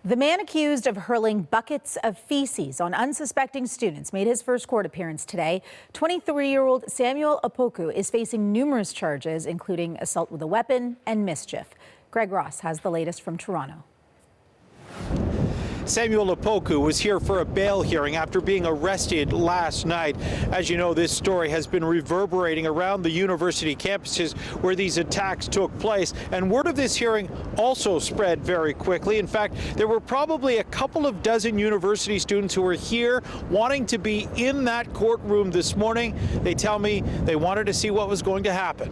The man accused of hurling buckets of feces on unsuspecting students made his first court appearance today. 23-year-old Samuel Opoku is facing numerous charges, including assault with a weapon and mischief. Greg Ross has the latest from Toronto. Samuel Opoku was here for a bail hearing after being arrested last night. As you know, this story has been reverberating around the university campuses where these attacks took place. And word of this hearing also spread very quickly. In fact, there were probably a couple of dozen university students who were here wanting to be in that courtroom this morning. They tell me they wanted to see what was going to happen.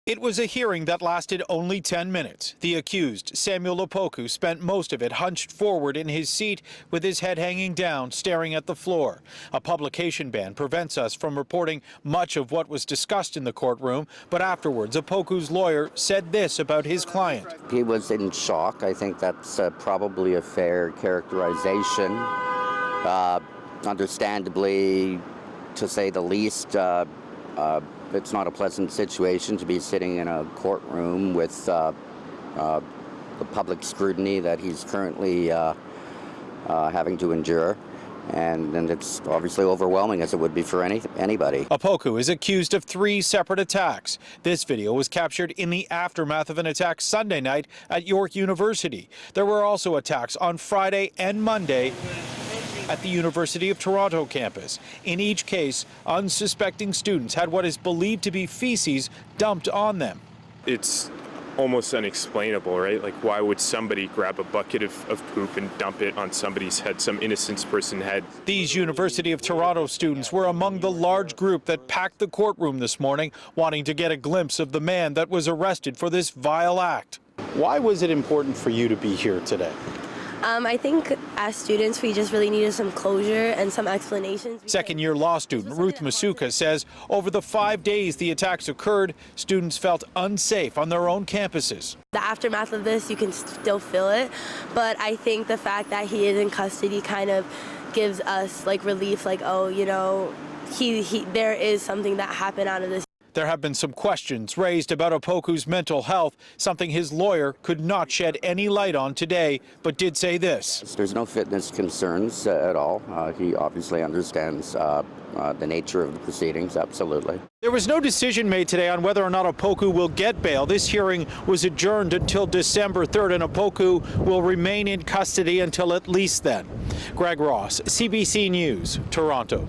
It was a hearing that lasted only 10 minutes. The accused, Samuel Opoku, spent most of it hunched forward in his seat with his head hanging down, staring at the floor. A publication ban prevents us from reporting much of what was discussed in the courtroom, but afterwards, Opoku's lawyer said this about his client. He was in shock. I think that's probably a fair characterization. Understandably, to say the least, it's not a pleasant situation to be sitting in a courtroom with the public scrutiny that he's currently having to endure. And it's obviously overwhelming, as it would be for anybody. Opoku is accused of 3 separate attacks. This video was captured in the aftermath of an attack Sunday night at York University. There were also attacks on Friday and Monday at the University of Toronto campus. In each case, unsuspecting students had what is believed to be feces dumped on them. It's almost unexplainable, right? Like, why would somebody grab a bucket of poop and dump it on somebody's head, some innocent person's head? These University of Toronto students were among the large group that packed the courtroom this morning, wanting to get a glimpse of the man that was arrested for this vile act. Why was it important for you to be here today? I think as students, we just really needed some closure and some explanations. Second-year law student Ruth Masuka says over the 5 days the attacks occurred, students felt unsafe on their own campuses. The aftermath of this, you can still feel it, but I think the fact that he is in custody kind of gives us like relief, like, oh, you know, there is something that happened out of this. There have been some questions raised about Opoku's mental health, something his lawyer could not shed any light on today, but did say this. There's no fitness concerns at all. He obviously understands the nature of the proceedings, absolutely. There was no decision made today on whether or not Opoku will get bail. This hearing was adjourned until December 3rd, and Opoku will remain in custody until at least then. Greg Ross, CBC News, Toronto.